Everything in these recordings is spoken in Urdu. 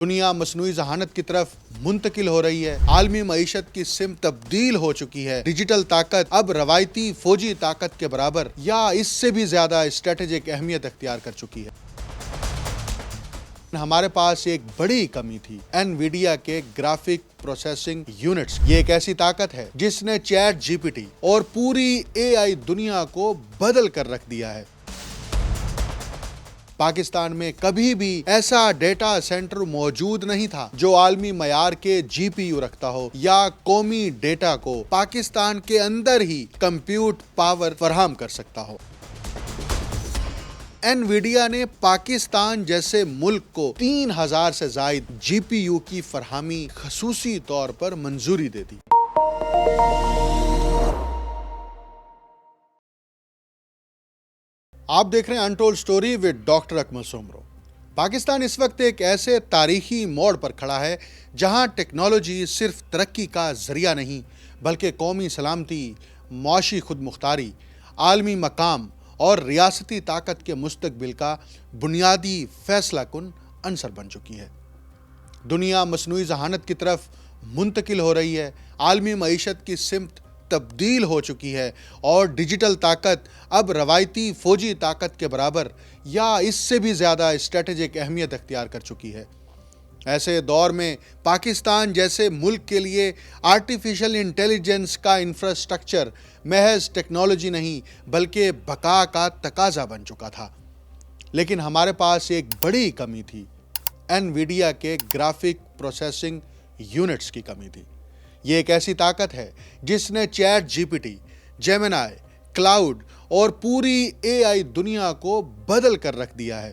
دنیا مصنوعی ذہانت کی طرف منتقل ہو رہی ہے۔ عالمی معیشت کی سمت تبدیل ہو چکی ہے۔ ڈیجیٹل طاقت اب روایتی فوجی طاقت کے برابر یا اس سے بھی زیادہ اسٹریٹجک اہمیت اختیار کر چکی ہے۔ ہمارے پاس ایک بڑی کمی تھی، انویڈیا کے گرافک پروسیسنگ یونٹس۔ یہ ایک ایسی طاقت ہے جس نے چیٹ جی پی ٹی اور پوری اے آئی دنیا کو بدل کر رکھ دیا ہے۔ پاکستان میں کبھی بھی ایسا ڈیٹا سینٹر موجود نہیں تھا جو عالمی معیار کے جی پی یو رکھتا ہو یا قومی ڈیٹا کو پاکستان کے اندر ہی کمپیوٹ پاور فراہم کر سکتا ہو۔ انویڈیا نے پاکستان جیسے ملک کو 3000 سے زائد جی پی یو کی فراہمی خصوصی طور پر منظوری دے دی۔ آپ دیکھ رہے ہیں انٹولڈ سٹوری ود ڈاکٹر اکمل سومرو۔ پاکستان اس وقت ایک ایسے تاریخی موڑ پر کھڑا ہے جہاں ٹیکنالوجی صرف ترقی کا ذریعہ نہیں بلکہ قومی سلامتی، معاشی خود مختاری، عالمی مقام اور ریاستی طاقت کے مستقبل کا بنیادی فیصلہ کن عنصر بن چکی ہے۔ دنیا مصنوعی ذہانت کی طرف منتقل ہو رہی ہے، عالمی معیشت کی سمت تبدیل ہو چکی ہے اور ڈیجیٹل طاقت اب روایتی فوجی طاقت کے برابر یا اس سے بھی زیادہ اسٹریٹجک اہمیت اختیار کر چکی ہے۔ ایسے دور میں پاکستان جیسے ملک کے لیے آرٹیفیشل انٹیلیجنس کا انفراسٹرکچر محض ٹیکنالوجی نہیں بلکہ بقا کا تقاضا بن چکا تھا۔ لیکن ہمارے پاس ایک بڑی کمی تھی، انویڈیا کے گرافک پروسیسنگ یونٹس کی کمی تھی۔ یہ ایک ایسی طاقت ہے جس نے ChatGPT, Gemini, Claude اور پوری اے آئی دنیا کو بدل کر رکھ دیا ہے۔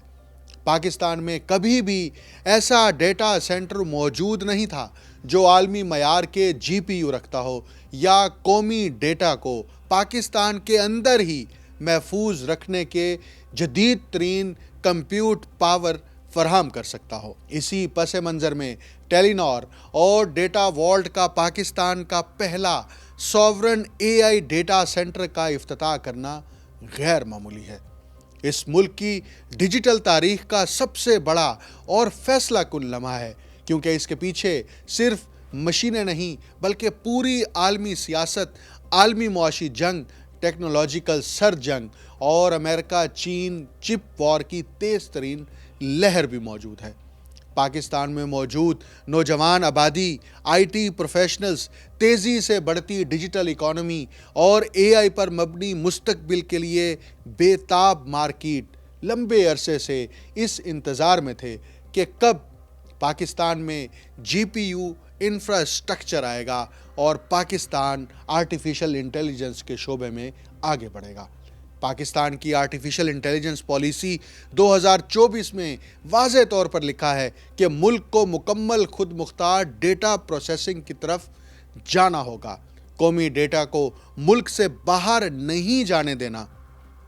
پاکستان میں کبھی بھی ایسا ڈیٹا سینٹر موجود نہیں تھا جو عالمی معیار کے جی پی یو رکھتا ہو یا قومی ڈیٹا کو پاکستان کے اندر ہی محفوظ رکھنے کے جدید ترین کمپیوٹ پاور فراہم کر سکتا ہو۔ اسی پس منظر میں ٹیلی نار اور ڈیٹا والٹ کا پاکستان کا پہلا sovereign a I data centre کا افتتاح کرنا غیر معمولی ہے۔ اس ملک کی ڈیجیٹل تاریخ کا سب سے بڑا اور فیصلہ کن لمحہ ہے، کیونکہ اس کے پیچھے صرف مشینیں نہیں بلکہ پوری عالمی سیاست، عالمی معاشی جنگ، ٹیکنالوجیکل سر جنگ اور امریکہ چین چپ وار کی تیز ترین لہر بھی موجود ہے۔ پاکستان میں موجود نوجوان آبادی، آئی ٹی پروفیشنلز، تیزی سے بڑھتی ڈیجیٹل اکانومی اور اے آئی پر مبنی مستقبل کے لیے بے تاب مارکیٹ لمبے عرصے سے اس انتظار میں تھے کہ کب پاکستان میں جی پی یو انفراسٹرکچر آئے گا اور پاکستان آرٹیفیشل انٹیلیجنس کے شعبے میں آگے بڑھے گا۔ پاکستان کی آرٹیفیشل انٹیلیجنس پالیسی 2024 میں واضح طور پر لکھا ہے کہ ملک کو مکمل خود مختار ڈیٹا پروسیسنگ کی طرف جانا ہوگا، قومی ڈیٹا کو ملک سے باہر نہیں جانے دینا۔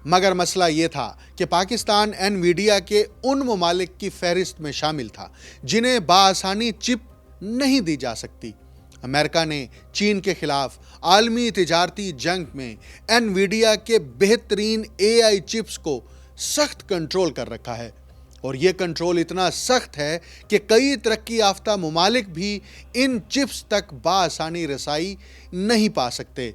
مگر مسئلہ یہ تھا کہ پاکستان انویڈیا کے ان ممالک کی فہرست میں شامل تھا جنہیں بآسانی چپ نہیں دی جا سکتی۔ امریکہ نے چین کے خلاف عالمی تجارتی جنگ میں انویڈیا کے بہترین اے آئی چپس کو سخت کنٹرول کر رکھا ہے، اور یہ کنٹرول اتنا سخت ہے کہ کئی ترقی یافتہ ممالک بھی ان چپس تک بآسانی رسائی نہیں پا سکتے۔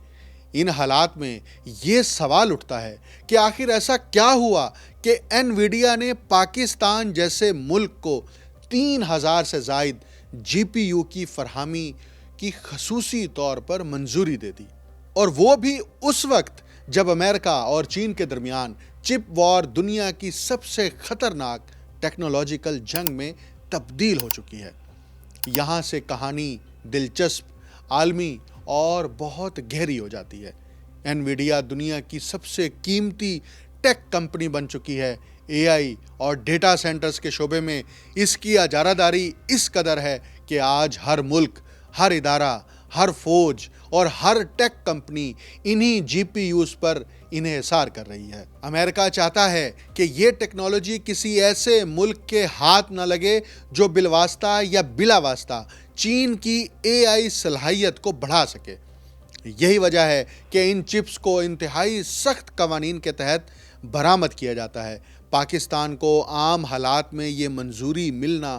ان حالات میں یہ سوال اٹھتا ہے کہ آخر ایسا کیا ہوا کہ انویڈیا نے پاکستان جیسے ملک کو 3000 سے زائد جی پی یو کی فراہمی کی خصوصی طور پر منظوری دے دی، اور وہ بھی اس وقت جب امریکہ اور چین کے درمیان چپ وار دنیا کی سب سے خطرناک ٹیکنالوجیکل جنگ میں تبدیل ہو چکی ہے۔ یہاں سے کہانی دلچسپ، عالمی اور بہت گہری ہو جاتی ہے۔ انویڈیا دنیا کی سب سے قیمتی ٹیک کمپنی بن چکی ہے۔ اے آئی اور ڈیٹا سینٹرز کے شعبے میں اس کی اجارہ داری اس قدر ہے کہ آج ہر ملک، ہر ادارہ، ہر فوج اور ہر ٹیک کمپنی انہی جی پی یوز پر انحصار کر رہی ہے۔ امریکہ چاہتا ہے کہ یہ ٹیکنالوجی کسی ایسے ملک کے ہاتھ نہ لگے جو بالواسطہ یا بلا واسطہ چین کی اے آئی صلاحیت کو بڑھا سکے۔ یہی وجہ ہے کہ ان چپس کو انتہائی سخت قوانین کے تحت برآمد کیا جاتا ہے۔ پاکستان کو عام حالات میں یہ منظوری ملنا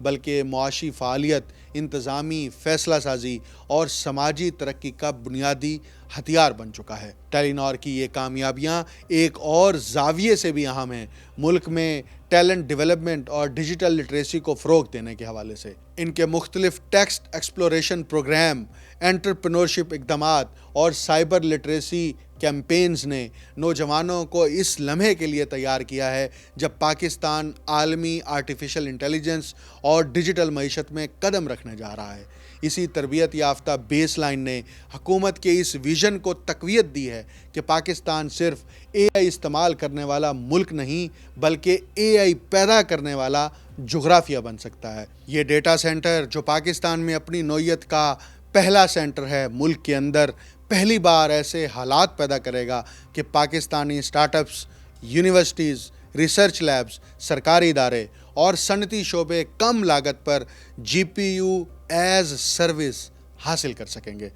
بلکہ معاشی فعالیت، انتظامی فیصلہ سازی اور سماجی ترقی کا بنیادی ہتھیار بن چکا ہے۔ ٹیلی نار کی یہ کامیابیاں ایک اور زاویے سے بھی اہم ہیں، ملک میں ٹیلنٹ ڈیولپمنٹ اور ڈیجیٹل لٹریسی کو فروغ دینے کے حوالے سے۔ ان کے مختلف ٹیکسٹ ایکسپلوریشن پروگرام، انٹرپرینورشپ اقدامات اور سائبر لٹریسی کیمپینز نے نوجوانوں کو اس لمحے کے لیے تیار کیا ہے جب پاکستان عالمی آرٹیفیشل انٹیلیجنس اور ڈیجیٹل معیشت میں قدم رکھنے جا رہا ہے۔ اسی تربیت یافتہ بیس لائن نے حکومت کے اس ویژن کو تقویت دی ہے کہ پاکستان صرف اے آئی استعمال کرنے والا ملک نہیں بلکہ اے آئی پیدا کرنے والا جغرافیہ بن سکتا ہے۔ یہ ڈیٹا سینٹر جو پاکستان میں اپنی نوعیت کا پہلا سینٹر ہے، ملک کے اندر پہلی بار ایسے حالات پیدا کرے گا کہ Pakistani start ups, universities, research labs, سرکاری ادارے اور صنعتی شعبے کم لاگت پر جی پی یو ایز سروس حاصل کر سکیں گے۔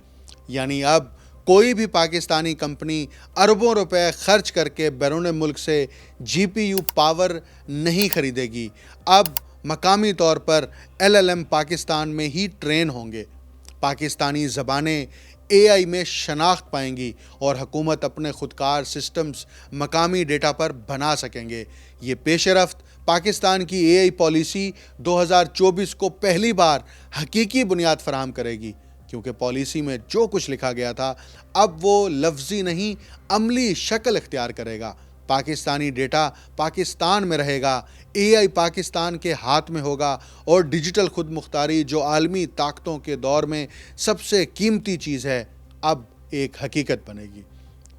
یعنی اب کوئی بھی پاکستانی کمپنی اربوں روپے خرچ کر کے بیرون ملک سے جی پی یو پاور نہیں خریدے گی۔ اب مقامی طور پر LLM پاکستان میں ہی ٹرین ہوں گے، پاکستانی زبانیں اے آئی میں شناخت پائیں گی اور حکومت اپنے خودکار سسٹمز مقامی ڈیٹا پر بنا سکیں گے۔ یہ پیش رفت پاکستان کی اے آئی پالیسی 2024 کو پہلی بار حقیقی بنیاد فراہم کرے گی، کیونکہ پالیسی میں جو کچھ لکھا گیا تھا اب وہ لفظی نہیں عملی شکل اختیار کرے گا۔ پاکستانی ڈیٹا پاکستان میں رہے گا، اے آئی پاکستان کے ہاتھ میں ہوگا اور ڈیجیٹل خود مختاری جو عالمی طاقتوں کے دور میں سب سے قیمتی چیز ہے، اب ایک حقیقت بنے گی۔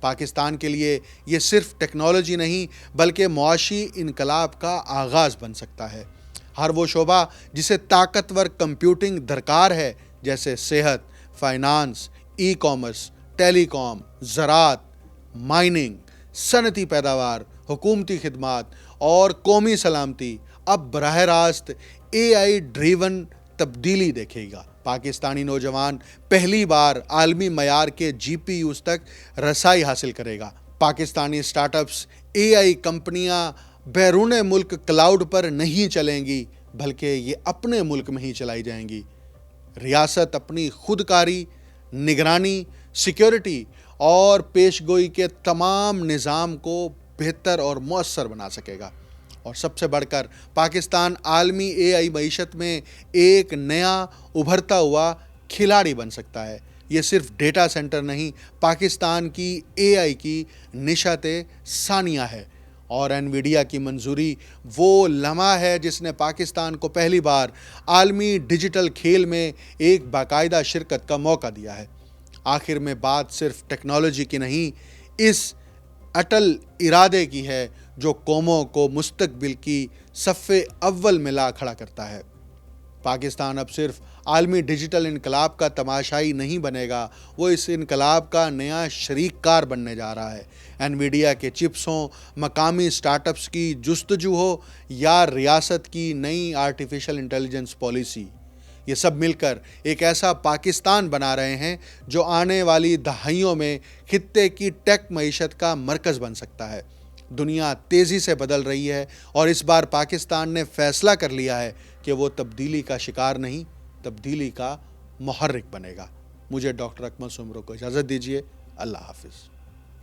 پاکستان کے لیے یہ صرف ٹیکنالوجی نہیں بلکہ معاشی انقلاب کا آغاز بن سکتا ہے۔ ہر وہ شعبہ جسے طاقتور کمپیوٹنگ درکار ہے، جیسے صحت، فائنانس، ای کامرس، ٹیلی کام، زراعت، مائننگ، صنعتی پیداوار، حکومتی خدمات اور قومی سلامتی، اب براہ راست اے آئی ڈریون تبدیلی دیکھے گا۔ پاکستانی نوجوان پہلی بار عالمی معیار کے جی پی یوز تک رسائی حاصل کرے گا۔ پاکستانی سٹارٹ اپس، اے آئی کمپنیاں بیرون ملک کلاؤڈ پر نہیں چلیں گی بلکہ یہ اپنے ملک میں ہی چلائی جائیں گی۔ ریاست اپنی خودکاری، نگرانی، سیکیورٹی اور پیشگوئی کے تمام نظام کو بہتر اور مؤثر بنا سکے گا، اور سب سے بڑھ کر پاکستان عالمی اے آئی معیشت میں ایک نیا ابھرتا ہوا کھلاڑی بن سکتا ہے۔ یہ صرف ڈیٹا سینٹر نہیں، پاکستان کی اے آئی کی نشست ثانیہ ہے، اور انویڈیا کی منظوری وہ لمحہ ہے جس نے پاکستان کو پہلی بار عالمی ڈیجیٹل کھیل میں ایک باقاعدہ شرکت کا موقع دیا ہے۔ آخر میں بات صرف ٹیکنالوجی کی نہیں، اس اٹل ارادے کی ہے جو قوموں کو مستقبل کی صف اول میں لا کھڑا کرتا ہے۔ پاکستان اب صرف عالمی ڈیجیٹل انقلاب کا تماشائی نہیں بنے گا، وہ اس انقلاب کا نیا شریک کار بننے جا رہا ہے۔ انویڈیا کے چپس ہوں، مقامی سٹارٹ اپس کی جستجو ہو یا ریاست کی نئی آرٹیفیشل انٹیلیجنس پالیسی، یہ سب مل کر ایک ایسا پاکستان بنا رہے ہیں جو آنے والی دہائیوں میں خطے کی ٹیک معیشت کا مرکز بن سکتا ہے۔ دنیا تیزی سے بدل رہی ہے اور اس بار پاکستان نے فیصلہ کر لیا ہے کہ وہ تبدیلی کا شکار نہیں، تبدیلی کا محرک بنے گا۔ مجھے ڈاکٹر اکمل سومرو کو اجازت دیجیے۔ اللہ حافظ۔